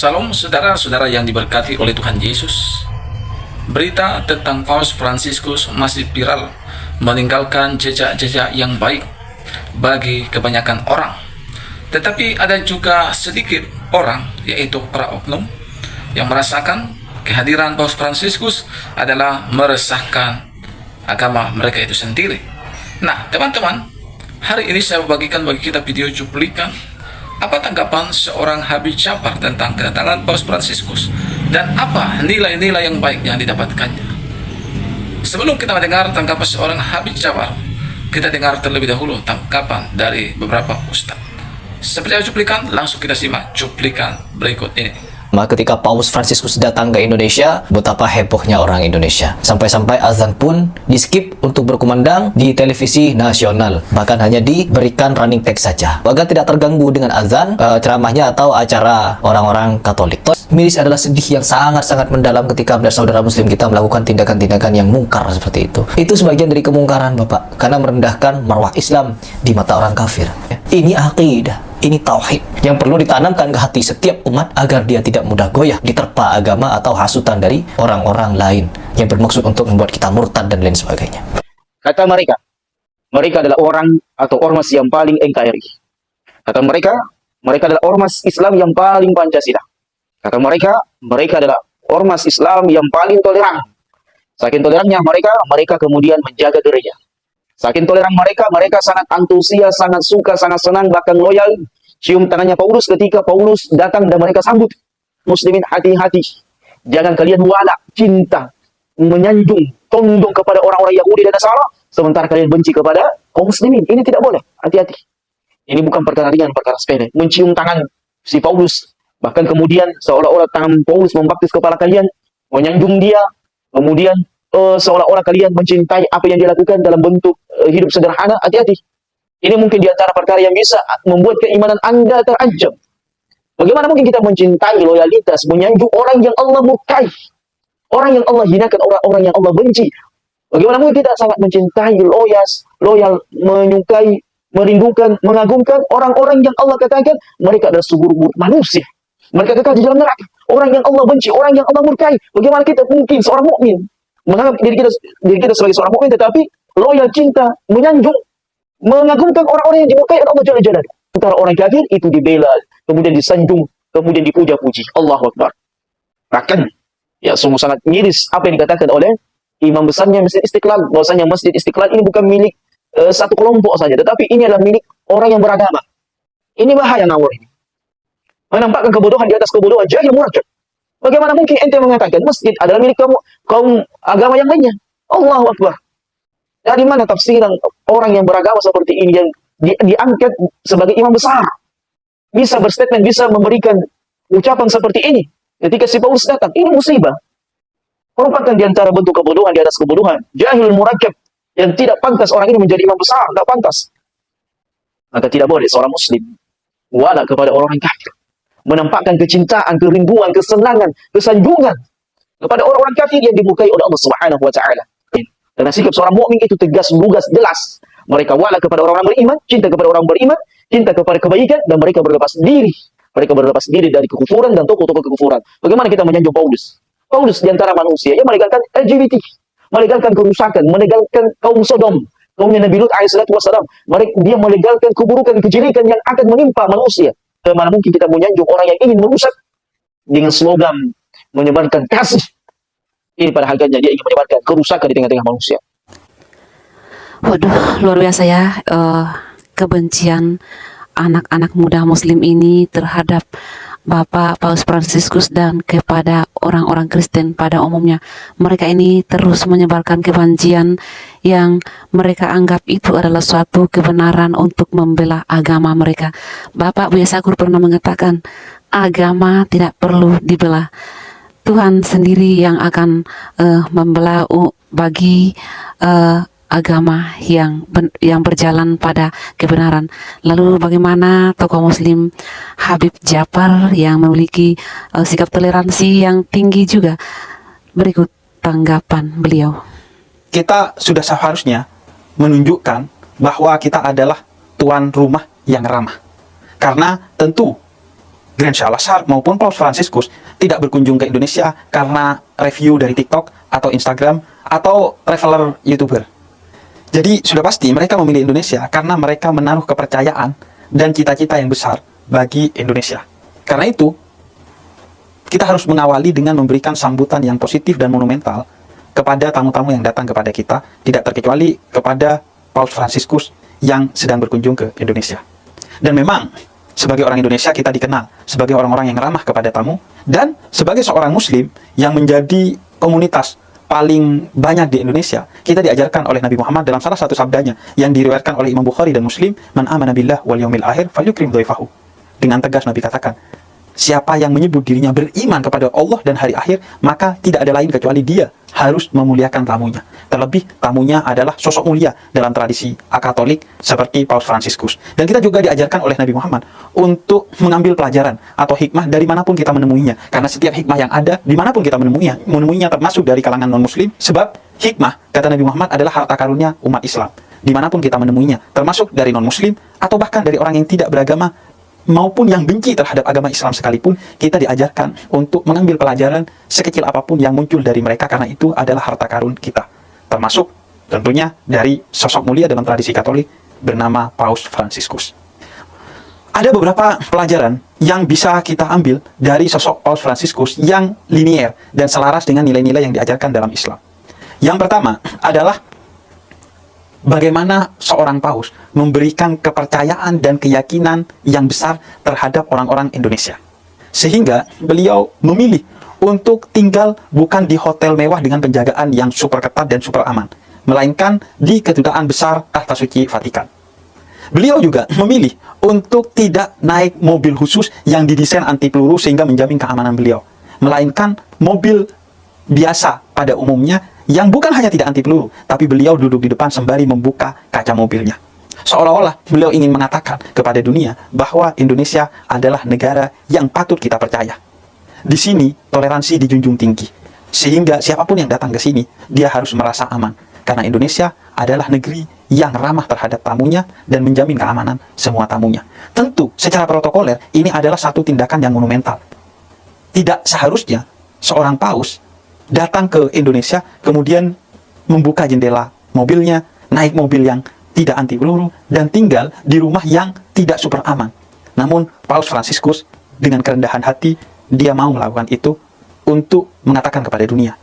Salam saudara-saudara yang diberkati oleh Tuhan Yesus. Berita tentang Paus Fransiskus masih viral, meninggalkan jejak-jejak yang baik bagi kebanyakan orang. Tetapi ada juga sedikit orang, yaitu para oknum, yang merasakan kehadiran Paus Fransiskus adalah meresahkan agama mereka itu sendiri. Nah, teman-teman, hari ini saya bagikan bagi kita video cuplikan apa tanggapan seorang Habib Jafar tentang kedatangan Paus Fransiskus dan apa nilai-nilai yang baik yang didapatkannya. Sebelum kita mendengar tanggapan seorang Habib Jafar, kita dengar terlebih dahulu tanggapan dari beberapa ustadz. Seperti cuplikan, langsung kita simak cuplikan berikut ini. Ketika Paus Fransiskus datang ke Indonesia, betapa hebohnya orang Indonesia. Sampai-sampai azan pun di-skip untuk berkumandang di televisi nasional. Bahkan hanya diberikan running text saja. Agar tidak terganggu dengan azan, ceramahnya atau acara orang-orang Katolik. Miris adalah sedih yang sangat-sangat mendalam ketika saudara muslim kita melakukan tindakan-tindakan yang mungkar seperti itu. Itu sebagian dari kemungkaran, Bapak. Karena merendahkan marwah Islam di mata orang kafir. Ini akidah. Ini tauhid yang perlu ditanamkan ke hati setiap umat agar dia tidak mudah goyah diterpa agama atau hasutan dari orang-orang lain yang bermaksud untuk membuat kita murtad dan lain sebagainya. Kata mereka adalah orang atau ormas yang paling NKRI. Kata mereka adalah ormas Islam yang paling Pancasila. Kata mereka adalah ormas Islam yang paling toleran. Saking tolerannya mereka kemudian menjaga gereja. Saking toleran mereka sangat antusias, sangat suka, sangat senang, bahkan loyal. Cium tangannya Paulus ketika Paulus datang dan mereka sambut. Muslimin, hati-hati. Jangan kalian wala, cinta, menyanjung, tunduk kepada orang-orang Yahudi dan Nasara, sementara kalian benci kepada kaum muslimin. Ini tidak boleh, hati-hati. Ini bukan perkara ringan, perkara sepele. Mencium tangan si Paulus, bahkan kemudian seolah-olah tangan Paulus membaptis kepala kalian, menyanjung dia, kemudian seolah-olah kalian mencintai apa yang dia lakukan dalam bentuk hidup sederhana. Hati-hati. Ini mungkin diantara perkara yang bisa membuat keimanan Anda terancam. Bagaimana mungkin kita mencintai loyalitas, menyanjung orang yang Allah murkai, orang yang Allah hinakan, orang-orang yang Allah benci. Bagaimana mungkin kita sangat mencintai, loyal, menyukai, merindukan, mengagumkan orang-orang yang Allah katakan mereka adalah seburuk-buruk manusia. Mereka kekal di dalam neraka. Orang yang Allah benci, orang yang Allah murkai. Bagaimana kita mungkin seorang mukmin menganggap diri kita sebagai seorang mukmin tetapi loyal, cinta, menyanjung, mengagumkan orang-orang yang dimurkai oleh Allah Jalla Jalaluhu. Sementara orang kafir itu dibela, kemudian disanjung, kemudian dipuja-puji. Allahu Akbar. Bahkan ya sungguh sangat miris apa yang dikatakan oleh imam besarnya Masjid Istiqlal, bahwasanya Masjid Istiqlal ini bukan milik satu kelompok saja, tetapi ini adalah milik orang yang beragama. Ini bahaya ngawur ini. Menampakkan kebodohan di atas kebodohan, jahil murakkab. Bagaimana mungkin ente mengatakan masjid adalah milik kaum agama yang lainnya? Allahu Akbar. Dari mana tafsiran orang yang beragama seperti ini yang diangkat sebagai imam besar bisa berstatement, bisa memberikan ucapan seperti ini ketika si Paulus datang? Ini musibah. Merupakan di antara bentuk kebodohan di atas kebodohan. Jahil murakkab yang tidak pantas orang ini menjadi imam besar, tidak pantas. Maka tidak boleh seorang muslim wala kepada orang kafir, menampakkan kecintaan, kerinduan, kesenangan, kesanjungan kepada orang-orang kafir yang dimurkai oleh Allah Subhanahu wa taala. Karena sikap seorang mukmin itu tegas, lugas, jelas. Mereka wala kepada orang-orang beriman, cinta kepada orang beriman, cinta kepada kebaikan, dan mereka berlepas diri. Mereka berlepas diri dari kekufuran dan tokoh-tokoh kekufuran. Bagaimana kita menyanjung Paulus? Paulus diantara manusia yang melegalkan LGBT, melegalkan kerusakan, melegalkan kaum Sodom, kaumnya Nabi Lut alaihissalatu wassalam. Dia melegalkan keburukan, kejelekan yang akan menimpa manusia. Bagaimana mungkin kita menyanjung orang yang ingin merusak dengan slogan menyebarkan kasih? Ini pada harganya dia ingin menyebarkan kerusakan di tengah-tengah manusia. Waduh, luar biasa ya kebencian anak-anak muda muslim ini terhadap Bapak Paus Fransiskus dan kepada orang-orang Kristen pada umumnya. Mereka ini terus menyebarkan kebencian yang mereka anggap itu adalah suatu kebenaran untuk membela agama mereka. Bapak Buya Sakur pernah mengatakan agama tidak perlu dibela. Tuhan sendiri yang akan membela bagi agama yang berjalan pada kebenaran. Lalu bagaimana tokoh muslim Habib Jafar yang memiliki sikap toleransi yang tinggi juga? Berikut tanggapan beliau. Kita sudah seharusnya menunjukkan bahwa kita adalah tuan rumah yang ramah. Karena tentu Grand Salazar maupun Paus Fransiskus tidak berkunjung ke Indonesia karena review dari TikTok atau Instagram atau traveler YouTuber. Jadi sudah pasti mereka memilih Indonesia karena mereka menaruh kepercayaan dan cita-cita yang besar bagi Indonesia. Karena itu, kita harus mengawali dengan memberikan sambutan yang positif dan monumental kepada tamu-tamu yang datang kepada kita, tidak terkecuali kepada Paus Fransiskus yang sedang berkunjung ke Indonesia. Dan memang, sebagai orang Indonesia kita dikenal sebagai orang-orang yang ramah kepada tamu, dan sebagai seorang Muslim yang menjadi komunitas paling banyak di Indonesia, kita diajarkan oleh Nabi Muhammad dalam salah satu sabdanya yang diriwayatkan oleh Imam Bukhari dan Muslim, "Man amana billah wal yaumil akhir falyukrim dhaifahu." Dengan tegas Nabi katakan, siapa yang menyebut dirinya beriman kepada Allah dan hari akhir, maka tidak ada lain kecuali dia harus memuliakan tamunya. Terlebih tamunya adalah sosok mulia dalam tradisi Katolik seperti Paus Fransiskus. Dan kita juga diajarkan oleh Nabi Muhammad untuk mengambil pelajaran atau hikmah dari manapun kita menemuinya. Karena setiap hikmah yang ada dimanapun kita menemuinya termasuk dari kalangan non-muslim. Sebab hikmah, kata Nabi Muhammad, adalah harta karunia umat Islam. Dimanapun kita menemuinya, termasuk dari non-muslim atau bahkan dari orang yang tidak beragama maupun yang benci terhadap agama Islam sekalipun, kita diajarkan untuk mengambil pelajaran sekecil apapun yang muncul dari mereka, karena itu adalah harta karun kita. Termasuk tentunya dari sosok mulia dalam tradisi Katolik bernama Paus Fransiskus. Ada beberapa pelajaran yang bisa kita ambil dari sosok Paus Fransiskus yang linier dan selaras dengan nilai-nilai yang diajarkan dalam Islam. Yang pertama adalah bagaimana seorang paus memberikan kepercayaan dan keyakinan yang besar terhadap orang-orang Indonesia. Sehingga beliau memilih untuk tinggal bukan di hotel mewah dengan penjagaan yang super ketat dan super aman, melainkan di Kedutaan Besar Tahta Suci Vatikan. Beliau juga memilih untuk tidak naik mobil khusus yang didesain anti peluru sehingga menjamin keamanan beliau, melainkan mobil biasa pada umumnya yang bukan hanya tidak anti peluru, tapi beliau duduk di depan sembari membuka kaca mobilnya. Seolah-olah beliau ingin mengatakan kepada dunia bahwa Indonesia adalah negara yang patut kita percaya. Di sini toleransi dijunjung tinggi, sehingga siapapun yang datang ke sini dia harus merasa aman, karena Indonesia adalah negeri yang ramah terhadap tamunya dan menjamin keamanan semua tamunya. Tentu secara protokoler ini adalah satu tindakan yang monumental. Tidak seharusnya seorang paus datang ke Indonesia, kemudian membuka jendela mobilnya, naik mobil yang tidak anti peluru, dan tinggal di rumah yang tidak super aman. Namun Paus Fransiskus dengan kerendahan hati, dia mau melakukan itu untuk mengatakan kepada dunia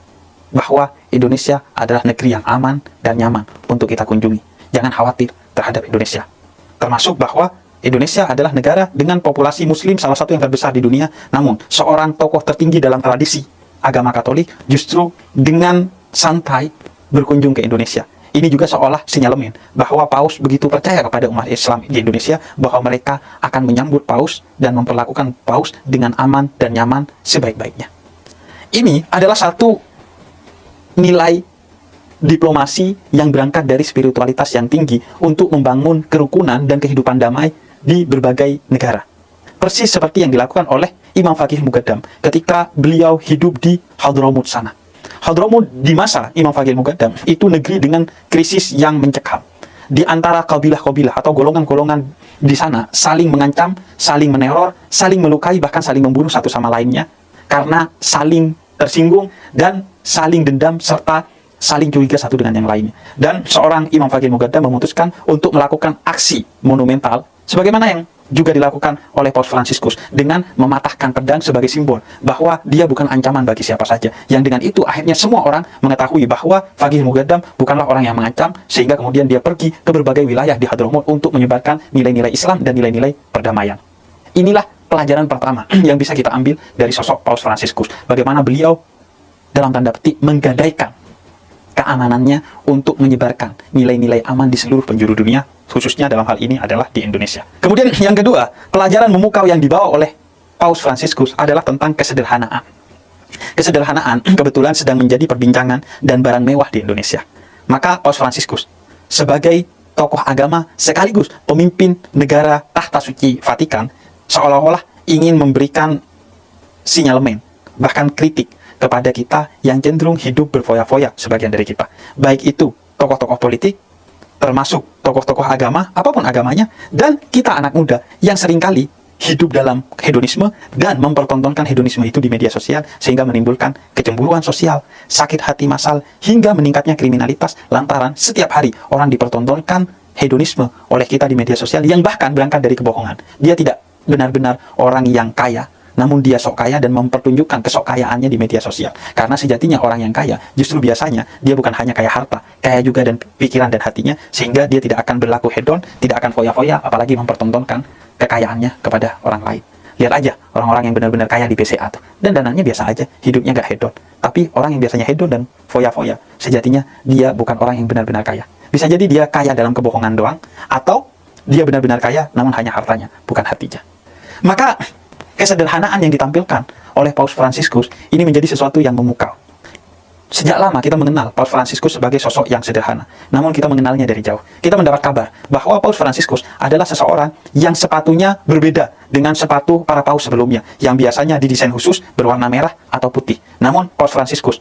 bahwa Indonesia adalah negeri yang aman dan nyaman untuk kita kunjungi. Jangan khawatir terhadap Indonesia. Termasuk bahwa Indonesia adalah negara dengan populasi muslim salah satu yang terbesar di dunia. Namun seorang tokoh tertinggi dalam tradisi agama Katolik justru dengan santai berkunjung ke Indonesia. Ini juga seolah sinyalemen bahwa paus begitu percaya kepada umat Islam di Indonesia bahwa mereka akan menyambut paus dan memperlakukan paus dengan aman dan nyaman sebaik-baiknya. Ini adalah satu nilai diplomasi yang berangkat dari spiritualitas yang tinggi untuk membangun kerukunan dan kehidupan damai di berbagai negara. Persis seperti yang dilakukan oleh Imam Faqih Muqaddam ketika beliau hidup di Hadramut sana. Hadramut di masa Imam Faqih Muqaddam itu negeri dengan krisis yang mencekam. Di antara kabilah-kabilah atau golongan-golongan di sana saling mengancam, saling meneror, saling melukai, bahkan saling membunuh satu sama lainnya karena saling tersinggung dan saling dendam serta saling curiga satu dengan yang lainnya. Dan seorang Imam Faqih Muqaddam memutuskan untuk melakukan aksi monumental sebagaimana yang juga dilakukan oleh Paus Fransiskus dengan mematahkan pedang sebagai simbol bahwa dia bukan ancaman bagi siapa saja. Yang dengan itu akhirnya semua orang mengetahui bahwa Faqih Muqaddam bukanlah orang yang mengancam, sehingga kemudian dia pergi ke berbagai wilayah di Hadramut untuk menyebarkan nilai-nilai Islam dan nilai-nilai perdamaian. Inilah pelajaran pertama yang bisa kita ambil dari sosok Paus Fransiskus. Bagaimana beliau dalam tanda petik menggadaikan keamanannya untuk menyebarkan nilai-nilai aman di seluruh penjuru dunia, khususnya dalam hal ini adalah di Indonesia. Kemudian yang kedua, pelajaran memukau yang dibawa oleh Paus Fransiskus adalah tentang kesederhanaan. Kesederhanaan kebetulan sedang menjadi perbincangan dan barang mewah di Indonesia. Maka Paus Fransiskus sebagai tokoh agama sekaligus pemimpin negara Tahta Suci Vatikan seolah-olah ingin memberikan sinyalemen, bahkan kritik kepada kita yang cenderung hidup berfoya-foya sebagian dari kita. Baik itu tokoh-tokoh politik, termasuk tokoh-tokoh agama, apapun agamanya, dan kita anak muda yang seringkali hidup dalam hedonisme dan mempertontonkan hedonisme itu di media sosial sehingga menimbulkan kecemburuan sosial, sakit hati massal, hingga meningkatnya kriminalitas lantaran setiap hari orang dipertontonkan hedonisme oleh kita di media sosial yang bahkan berangkat dari kebohongan. Dia tidak benar-benar orang yang kaya, namun dia sok kaya dan mempertunjukkan kesok kayaannya di media sosial. Karena sejatinya orang yang kaya justru biasanya dia bukan hanya kaya harta, kaya juga dan pikiran dan hatinya, sehingga dia tidak akan berlaku hedon, tidak akan foya-foya, apalagi mempertontonkan kekayaannya kepada orang lain. Lihat aja orang-orang yang benar-benar kaya di BCA tuh, dan dananya biasa aja, hidupnya gak hedon. Tapi orang yang biasanya hedon dan foya-foya, sejatinya dia bukan orang yang benar-benar kaya. Bisa jadi dia kaya dalam kebohongan doang, atau dia benar-benar kaya namun hanya hartanya, bukan hatinya. Maka kesederhanaan yang ditampilkan oleh Paus Fransiskus ini menjadi sesuatu yang memukau. Sejak lama kita mengenal Paus Fransiskus sebagai sosok yang sederhana, namun kita mengenalnya dari jauh. Kita mendapat kabar bahwa Paus Fransiskus adalah seseorang yang sepatunya berbeda dengan sepatu para paus sebelumnya, yang biasanya didesain khusus berwarna merah atau putih. Namun Paus Fransiskus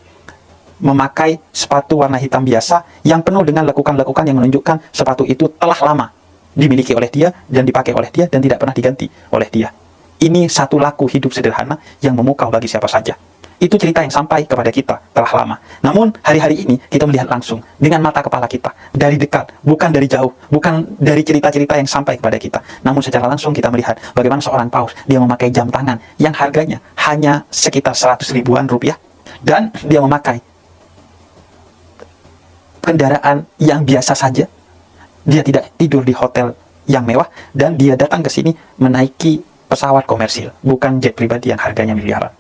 memakai sepatu warna hitam biasa yang penuh dengan lekukan-lekukan yang menunjukkan sepatu itu telah lama dimiliki oleh dia dan dipakai oleh dia dan tidak pernah diganti oleh dia. Ini satu laku hidup sederhana yang memukau bagi siapa saja. Itu cerita yang sampai kepada kita telah lama. Namun hari-hari ini kita melihat langsung dengan mata kepala kita, dari dekat, bukan dari jauh, bukan dari cerita-cerita yang sampai kepada kita. Namun secara langsung kita melihat bagaimana seorang paus, dia memakai jam tangan yang harganya hanya sekitar 100 ribuan rupiah, dan dia memakai kendaraan yang biasa saja. Dia tidak tidur di hotel yang mewah, dan dia datang ke sini menaiki pesawat komersil, bukan jet pribadi yang harganya miliaran.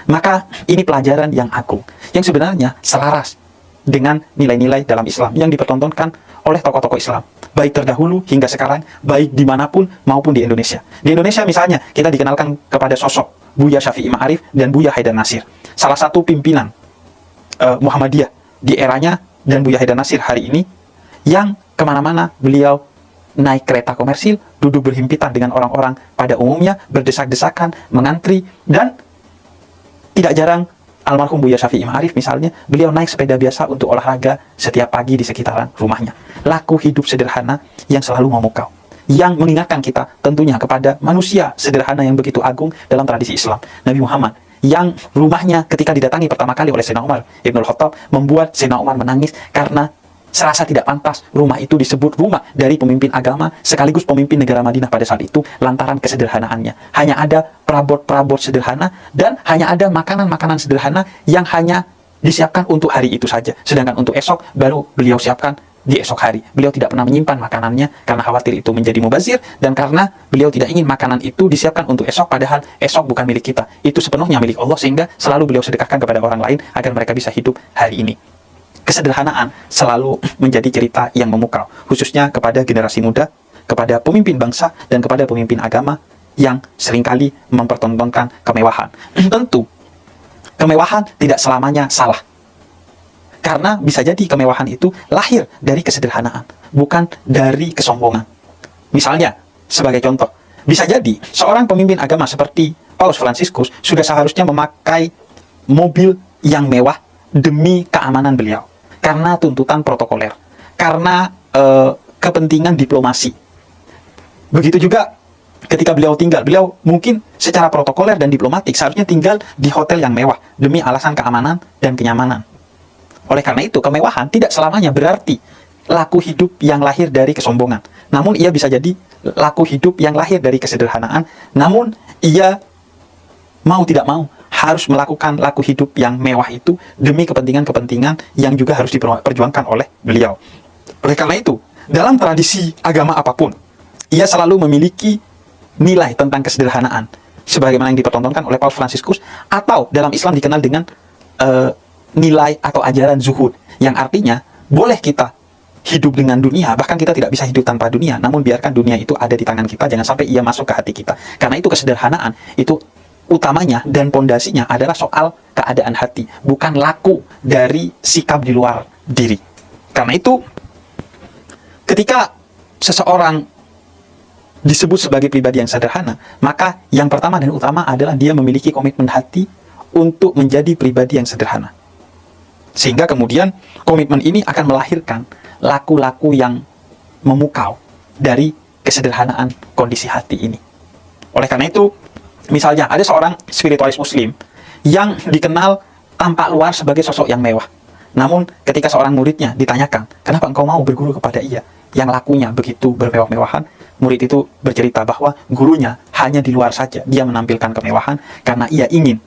Maka ini pelajaran yang agung, yang sebenarnya selaras dengan nilai-nilai dalam Islam yang dipertontonkan oleh tokoh-tokoh Islam, baik terdahulu hingga sekarang, baik dimanapun maupun di Indonesia. Di Indonesia misalnya, kita dikenalkan kepada sosok Buya Syafi'i Ma'arif dan Buya Haidar Nasir, salah satu pimpinan Muhammadiyah di eranya, dan Buya Haidar Nasir hari ini, yang kemana-mana beliau naik kereta komersil, duduk berhimpitan dengan orang-orang pada umumnya, berdesak-desakan, mengantri, dan tidak jarang almarhum Buya Syafi'i Ma'arif misalnya, beliau naik sepeda biasa untuk olahraga setiap pagi di sekitaran rumahnya. Laku hidup sederhana yang selalu memukau, yang mengingatkan kita tentunya kepada manusia sederhana yang begitu agung dalam tradisi Islam, Nabi Muhammad, yang rumahnya ketika didatangi pertama kali oleh Sayyidina Umar Ibnul Khattab membuat Sayyidina Umar menangis karena serasa tidak pantas rumah itu disebut rumah dari pemimpin agama sekaligus pemimpin negara Madinah pada saat itu, lantaran kesederhanaannya. Hanya ada perabot-perabot sederhana dan hanya ada makanan-makanan sederhana yang hanya disiapkan untuk hari itu saja. Sedangkan untuk esok baru beliau siapkan di esok hari. Beliau tidak pernah menyimpan makanannya karena khawatir itu menjadi mubazir, dan karena beliau tidak ingin makanan itu disiapkan untuk esok, padahal esok bukan milik kita. Itu sepenuhnya milik Allah, sehingga selalu beliau sedekahkan kepada orang lain agar mereka bisa hidup hari ini. Kesederhanaan selalu menjadi cerita yang memukau, khususnya kepada generasi muda, kepada pemimpin bangsa, dan kepada pemimpin agama yang seringkali mempertontonkan kemewahan. Tentu, kemewahan tidak selamanya salah. Karena bisa jadi kemewahan itu lahir dari kesederhanaan, bukan dari kesombongan. Misalnya, sebagai contoh, bisa jadi seorang pemimpin agama seperti Paus Fransiskus sudah seharusnya memakai mobil yang mewah demi keamanan beliau, karena tuntutan protokoler, karena kepentingan diplomasi. Begitu juga ketika beliau tinggal, beliau mungkin secara protokoler dan diplomatik seharusnya tinggal di hotel yang mewah demi alasan keamanan dan kenyamanan. Oleh karena itu, kemewahan tidak selamanya berarti laku hidup yang lahir dari kesombongan. Namun ia bisa jadi laku hidup yang lahir dari kesederhanaan, namun ia mau tidak mau harus melakukan laku hidup yang mewah itu demi kepentingan-kepentingan yang juga harus diperjuangkan oleh beliau. Oleh karena itu, dalam tradisi agama apapun, ia selalu memiliki nilai tentang kesederhanaan, sebagaimana yang dipertontonkan oleh Paus Fransiskus, atau dalam Islam dikenal dengan nilai atau ajaran zuhud, yang artinya boleh kita hidup dengan dunia, bahkan kita tidak bisa hidup tanpa dunia, namun biarkan dunia itu ada di tangan kita, jangan sampai ia masuk ke hati kita. Karena itu kesederhanaan itu utamanya dan pondasinya adalah soal keadaan hati, bukan laku dari sikap di luar diri. Karena itu, ketika seseorang disebut sebagai pribadi yang sederhana, maka yang pertama dan utama adalah dia memiliki komitmen hati untuk menjadi pribadi yang sederhana. Sehingga kemudian komitmen ini akan melahirkan laku-laku yang memukau dari kesederhanaan kondisi hati ini. Oleh karena itu, misalnya ada seorang spiritualis muslim yang dikenal tampak luar sebagai sosok yang mewah. Namun ketika seorang muridnya ditanyakan, kenapa engkau mau berguru kepada ia yang lakunya begitu bermewah-mewahan, murid itu bercerita bahwa gurunya hanya di luar saja dia menampilkan kemewahan karena ia ingin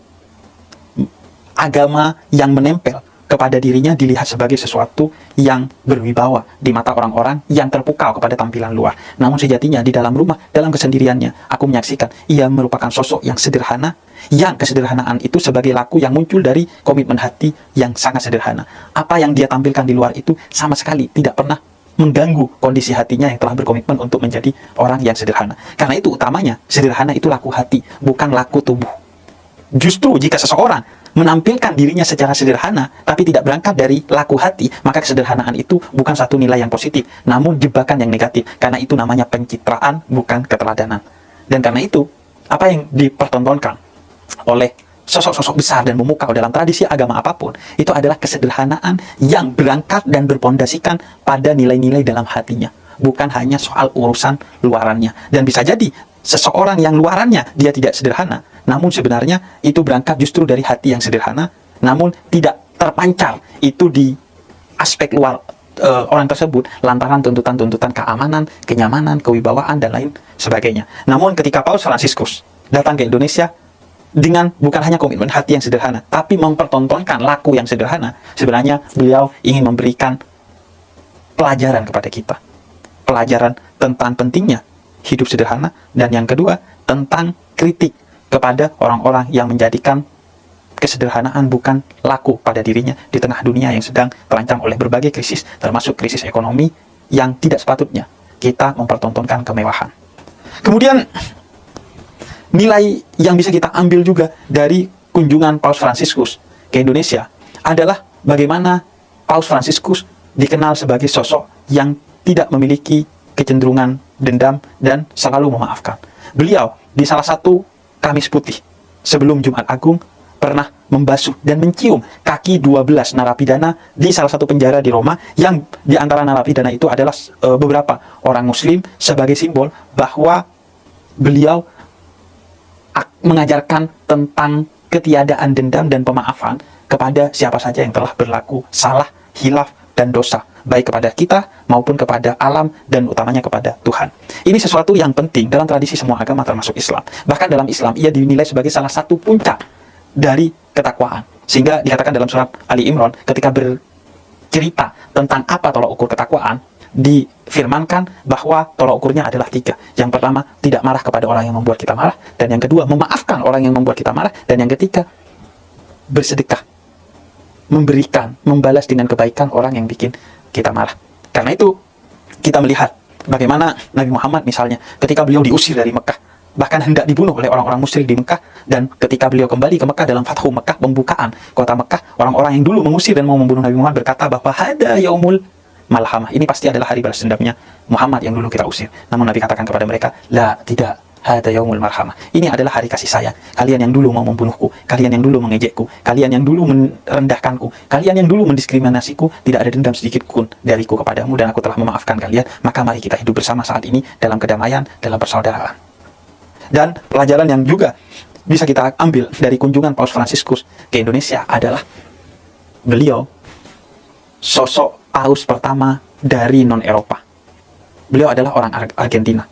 agama yang menempel kepada dirinya dilihat sebagai sesuatu yang berwibawa di mata orang-orang yang terpukau kepada tampilan luar. Namun sejatinya di dalam rumah, dalam kesendiriannya, aku menyaksikan ia merupakan sosok yang sederhana, yang kesederhanaan itu sebagai laku yang muncul dari komitmen hati yang sangat sederhana. Apa yang dia tampilkan di luar itu sama sekali tidak pernah mengganggu kondisi hatinya yang telah berkomitmen untuk menjadi orang yang sederhana. Karena itu utamanya, sederhana itu laku hati, bukan laku tubuh. Justru jika seseorang menampilkan dirinya secara sederhana, tapi tidak berangkat dari laku hati, maka kesederhanaan itu bukan satu nilai yang positif, namun jebakan yang negatif. Karena itu namanya pencitraan, bukan keteladanan. Dan karena itu, apa yang dipertontonkan oleh sosok-sosok besar dan memukau dalam tradisi agama apapun, itu adalah kesederhanaan yang berangkat dan berpondasikan pada nilai-nilai dalam hatinya. Bukan hanya soal urusan luarannya. Dan bisa jadi, seseorang yang luarannya dia tidak sederhana, namun sebenarnya itu berangkat justru dari hati yang sederhana, namun tidak terpancar itu di aspek luar orang tersebut lantaran tuntutan-tuntutan keamanan, kenyamanan, kewibawaan, dan lain sebagainya. Namun ketika Paus Fransiskus datang ke Indonesia dengan bukan hanya komitmen hati yang sederhana, tapi mempertontonkan laku yang sederhana, sebenarnya beliau ingin memberikan pelajaran kepada kita. Pelajaran tentang pentingnya hidup sederhana, dan yang kedua tentang kritik kepada orang-orang yang menjadikan kesederhanaan bukan laku pada dirinya di tengah dunia yang sedang terancam oleh berbagai krisis, termasuk krisis ekonomi yang tidak sepatutnya kita mempertontonkan kemewahan. Kemudian nilai yang bisa kita ambil juga dari kunjungan Paus Fransiskus ke Indonesia adalah bagaimana Paus Fransiskus dikenal sebagai sosok yang tidak memiliki kecenderungan dendam dan selalu memaafkan. Beliau di salah satu Kamis Putih sebelum Jumat Agung pernah membasuh dan mencium kaki 12 narapidana di salah satu penjara di Roma, yang di antara narapidana itu adalah beberapa orang Muslim, sebagai simbol bahwa beliau mengajarkan tentang ketiadaan dendam dan pemaafan kepada siapa saja yang telah berlaku salah, hilaf, dan dosa, baik kepada kita maupun kepada alam dan utamanya kepada Tuhan. Ini sesuatu yang penting dalam tradisi semua agama termasuk Islam. Bahkan dalam Islam ia dinilai sebagai salah satu puncak dari ketakwaan. Sehingga dikatakan dalam surat Ali Imran ketika bercerita tentang apa tolak ukur ketakwaan, difirmankan bahwa tolak ukurnya adalah 3. Yang pertama, tidak marah kepada orang yang membuat kita marah, dan yang kedua, memaafkan orang yang membuat kita marah, dan yang ketiga, bersedekah, memberikan, membalas dengan kebaikan orang yang bikin kita marah. Karena itu kita melihat bagaimana Nabi Muhammad misalnya ketika beliau diusir dari Mekah, bahkan hendak dibunuh oleh orang-orang musyrik di Mekah, dan ketika beliau kembali ke Mekah dalam Fathu Mekah, pembukaan kota Mekah, orang-orang yang dulu mengusir dan mau membunuh Nabi Muhammad berkata bahwa hada yaumul malhamah, ini pasti adalah hari balas dendamnya Muhammad yang dulu kita usir. Namun Nabi katakan kepada mereka, la, tidak, hada yaumul marhamah, ini adalah hari kasih sayang. Kalian yang dulu mau membunuhku, kalian yang dulu mengejekku, kalian yang dulu merendahkanku, kalian yang dulu mendiskriminasiku, tidak ada dendam sedikit pun dariku kepadamu, dan aku telah memaafkan kalian. Maka mari kita hidup bersama saat ini dalam kedamaian, dalam persaudaraan. Dan pelajaran yang juga bisa kita ambil dari kunjungan Paus Fransiskus ke Indonesia adalah beliau sosok paus pertama dari non-Eropa. Beliau adalah orang Argentina.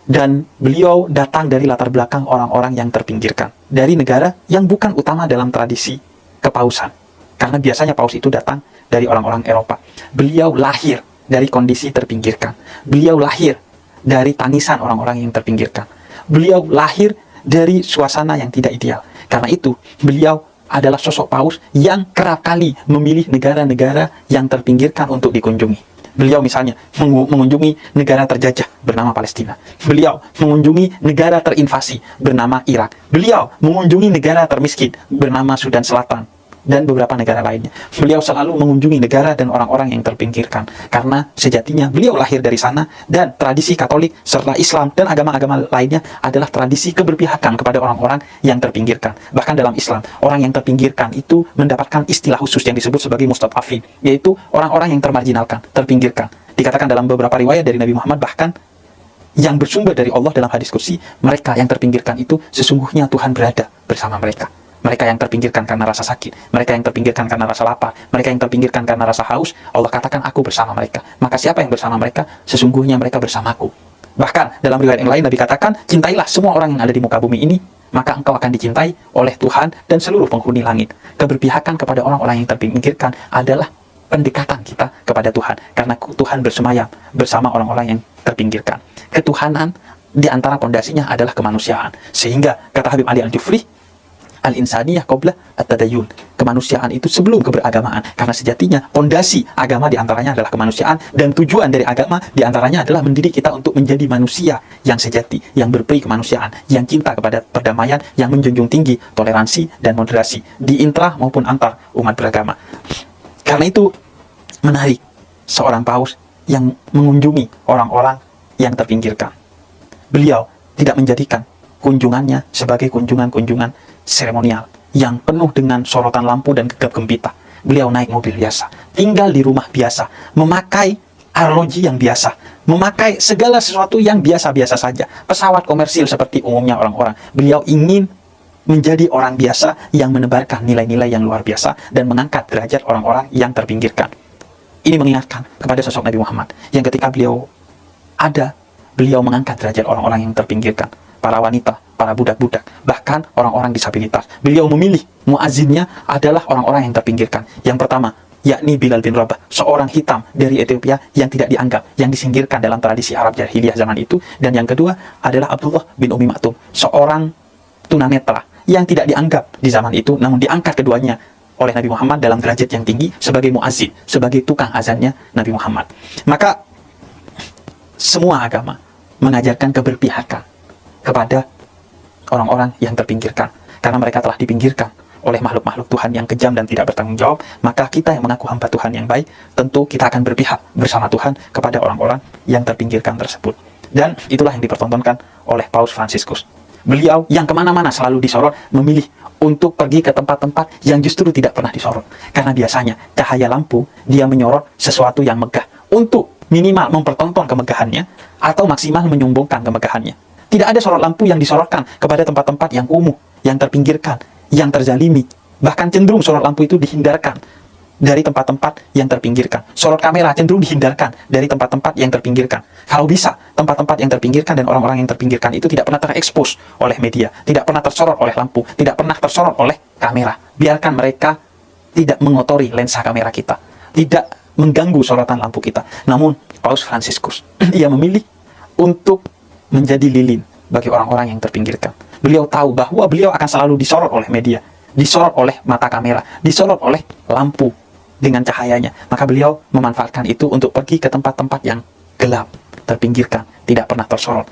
Dan beliau datang dari latar belakang orang-orang yang terpinggirkan, dari negara yang bukan utama dalam tradisi kepausan. Karena biasanya paus itu datang dari orang-orang Eropa. Beliau lahir dari kondisi terpinggirkan. Beliau lahir dari tangisan orang-orang yang terpinggirkan. Beliau lahir dari suasana yang tidak ideal. Karena itu, beliau adalah sosok paus yang kerap kali memilih negara-negara yang terpinggirkan untuk dikunjungi. Beliau misalnya mengunjungi negara terjajah bernama Palestina. Beliau mengunjungi negara terinvasi bernama Irak. Beliau mengunjungi negara termiskin bernama Sudan Selatan, dan beberapa negara lainnya. Beliau selalu mengunjungi negara dan orang-orang yang terpinggirkan, karena sejatinya beliau lahir dari sana, dan tradisi Katolik serta Islam dan agama-agama lainnya adalah tradisi keberpihakan kepada orang-orang yang terpinggirkan. Bahkan dalam Islam, orang yang terpinggirkan itu mendapatkan istilah khusus yang disebut sebagai mustad'afin, yaitu orang-orang yang termarginalkan, terpinggirkan. Dikatakan dalam beberapa riwayat dari Nabi Muhammad, bahkan yang bersumber dari Allah dalam hadis kursi, mereka yang terpinggirkan itu sesungguhnya Tuhan berada bersama mereka. Mereka yang terpinggirkan karena rasa sakit, mereka yang terpinggirkan karena rasa lapar, mereka yang terpinggirkan karena rasa haus, Allah katakan aku bersama mereka. Maka siapa yang bersama mereka? Sesungguhnya mereka bersamaku. Bahkan dalam riwayat yang lain Nabi katakan, cintailah semua orang yang ada di muka bumi ini, maka engkau akan dicintai oleh Tuhan dan seluruh penghuni langit. Keberpihakan kepada orang-orang yang terpinggirkan adalah pendekatan kita kepada Tuhan, karena Tuhan bersemayam bersama orang-orang yang terpinggirkan. Ketuhanan di antara pondasinya adalah kemanusiaan. Sehingga kata Habib Ali Al-Jufri, al-insaniyah qabla at-tadayyun. Kemanusiaan itu sebelum keberagamaan, karena sejatinya pondasi agama di antaranya adalah kemanusiaan, dan tujuan dari agama di antaranya adalah mendidik kita untuk menjadi manusia yang sejati, yang berperi kemanusiaan, yang cinta kepada perdamaian, yang menjunjung tinggi toleransi dan moderasi di intra maupun antar umat beragama. Karena itu menarik seorang paus yang mengunjungi orang-orang yang terpinggirkan. Beliau tidak menjadikan kunjungannya sebagai kunjungan-kunjungan seremonial yang penuh dengan sorotan lampu dan gegap gempita. Beliau naik mobil biasa, tinggal di rumah biasa, memakai arloji yang biasa, memakai segala sesuatu yang biasa-biasa saja, pesawat komersil seperti umumnya orang-orang. Beliau ingin menjadi orang biasa yang menebarkan nilai-nilai yang luar biasa dan mengangkat derajat orang-orang yang terpinggirkan. Ini mengingatkan kepada sosok Nabi Muhammad yang ketika beliau ada, beliau mengangkat derajat orang-orang yang terpinggirkan, para wanita, para budak-budak, bahkan orang-orang disabilitas. Beliau memilih muazzinnya adalah orang-orang yang terpinggirkan. Yang pertama, yakni Bilal bin Rabah, seorang hitam dari Ethiopia yang tidak dianggap, yang disingkirkan dalam tradisi Arab jahiliyah zaman itu. Dan yang kedua adalah Abdullah bin Umi Maktum, seorang tunanetra yang tidak dianggap di zaman itu, namun diangkat keduanya oleh Nabi Muhammad dalam derajat yang tinggi sebagai muazzin, sebagai tukang azannya Nabi Muhammad. Maka semua agama mengajarkan keberpihakan kepada orang-orang yang terpinggirkan, karena mereka telah dipinggirkan oleh makhluk-makhluk Tuhan yang kejam dan tidak bertanggung jawab. Maka kita yang mengaku hamba Tuhan yang baik, tentu kita akan berpihak bersama Tuhan kepada orang-orang yang terpinggirkan tersebut. Dan itulah yang dipertontonkan oleh Paus Fransiskus. Beliau yang kemana-mana selalu disorot, memilih untuk pergi ke tempat-tempat yang justru tidak pernah disorot. Karena biasanya cahaya lampu, dia menyorot sesuatu yang megah untuk minimal mempertonton kemegahannya atau maksimal menyombongkan kemegahannya. Tidak ada sorot lampu yang disorotkan kepada tempat-tempat yang kumuh, yang terpinggirkan, yang terzalimi. Bahkan cenderung sorot lampu itu dihindarkan dari tempat-tempat yang terpinggirkan. Sorot kamera cenderung dihindarkan dari tempat-tempat yang terpinggirkan. Kalau bisa, tempat-tempat yang terpinggirkan dan orang-orang yang terpinggirkan itu tidak pernah terekspos oleh media, tidak pernah tersorot oleh lampu, tidak pernah tersorot oleh kamera. Biarkan mereka tidak mengotori lensa kamera kita, tidak mengganggu sorotan lampu kita. Namun, Paus Fransiskus, ia memilih untuk menjadi lilin bagi orang-orang yang terpinggirkan. Beliau tahu bahwa beliau akan selalu disorot oleh media, disorot oleh mata kamera, disorot oleh lampu dengan cahayanya. Maka beliau memanfaatkan itu untuk pergi ke tempat-tempat yang gelap, terpinggirkan, tidak pernah tersorot,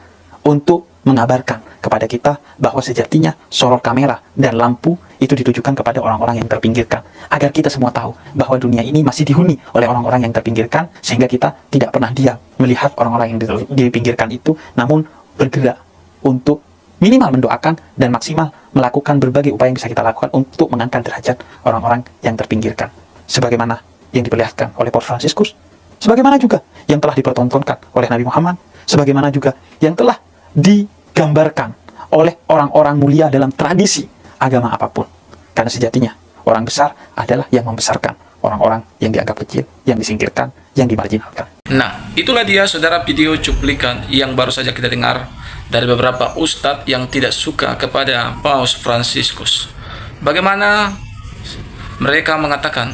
untuk mengabarkan kepada kita bahwa sejatinya sorot kamera dan lampu itu ditujukan kepada orang-orang yang terpinggirkan, agar kita semua tahu bahwa dunia ini masih dihuni oleh orang-orang yang terpinggirkan, sehingga kita tidak pernah diam melihat orang-orang yang dipinggirkan itu, namun bergerak untuk minimal mendoakan dan maksimal melakukan berbagai upaya yang bisa kita lakukan untuk mengangkat derajat orang-orang yang terpinggirkan. Sebagaimana yang diperlihatkan oleh Paus Fransiskus, sebagaimana juga yang telah dipertontonkan oleh Nabi Muhammad, sebagaimana juga yang telah digambarkan oleh orang-orang mulia dalam tradisi agama apapun. Karena sejatinya orang besar adalah yang membesarkan orang-orang yang dianggap kecil, yang disingkirkan, yang dimarginalkan. Nah, itulah dia saudara video cuplikan yang baru saja kita dengar dari beberapa ustadz yang tidak suka kepada Paus Fransiskus. Bagaimana mereka mengatakan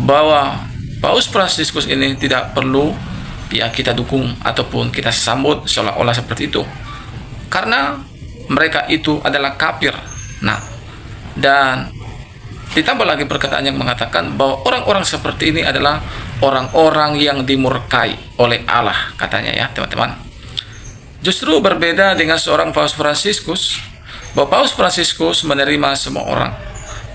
bahwa Paus Fransiskus ini tidak perlu ya kita dukung ataupun kita sambut seolah-olah seperti itu, karena mereka itu adalah kafir. Nah, dan ditambah lagi perkataan yang mengatakan bahwa orang-orang seperti ini adalah orang-orang yang dimurkai oleh Allah, katanya ya teman-teman. Justru berbeda dengan seorang Paus Fransiskus, bahwa Paus Fransiskus menerima semua orang,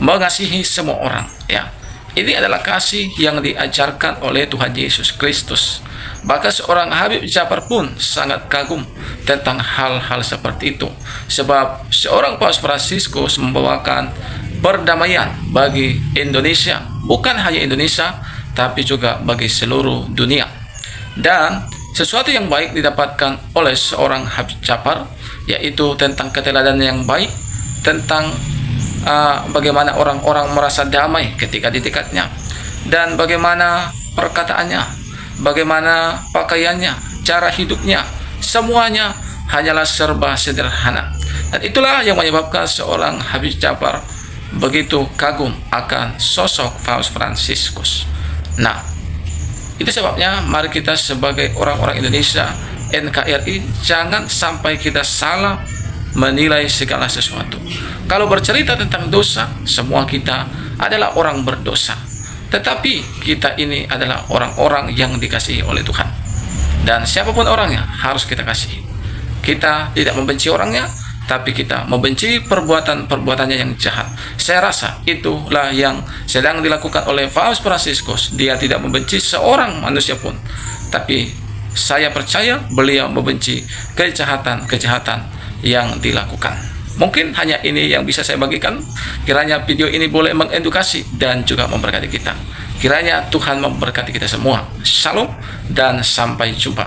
mengasihi semua orang ya. Ini adalah kasih yang diajarkan oleh Tuhan Yesus Kristus. Bahkan seorang Habib Ja'far pun sangat kagum tentang hal-hal seperti itu, sebab seorang Paus Fransiskus membawakan perdamaian bagi Indonesia, bukan hanya Indonesia tapi juga bagi seluruh dunia. Dan Sesuatu yang baik didapatkan oleh seorang Habib Ja'far, yaitu tentang keteladanan yang baik, tentang bagaimana orang-orang merasa damai ketika di dekatnya, dan bagaimana perkataannya, bagaimana pakaiannya, cara hidupnya, semuanya hanyalah serba sederhana. Dan itulah yang menyebabkan seorang Habib Ja'far begitu kagum akan sosok Paus Fransiskus. Nah, itu sebabnya mari kita sebagai orang-orang Indonesia, NKRI, jangan sampai kita salah menilai segala sesuatu. Kalau bercerita tentang dosa, semua kita adalah orang berdosa. Tetapi kita ini adalah orang-orang yang dikasihi oleh Tuhan. Dan siapapun orangnya harus kita kasihi. Kita tidak membenci orangnya, tapi kita membenci perbuatan-perbuatannya yang jahat. Saya rasa itulah yang sedang dilakukan oleh Paus Fransiskus. Dia tidak membenci seorang manusia pun, tapi saya percaya beliau membenci kejahatan-kejahatan yang dilakukan. Mungkin hanya ini yang bisa saya bagikan. Kiranya video ini boleh mengedukasi dan juga memberkati kita. Kiranya Tuhan memberkati kita semua. Shalom dan sampai jumpa.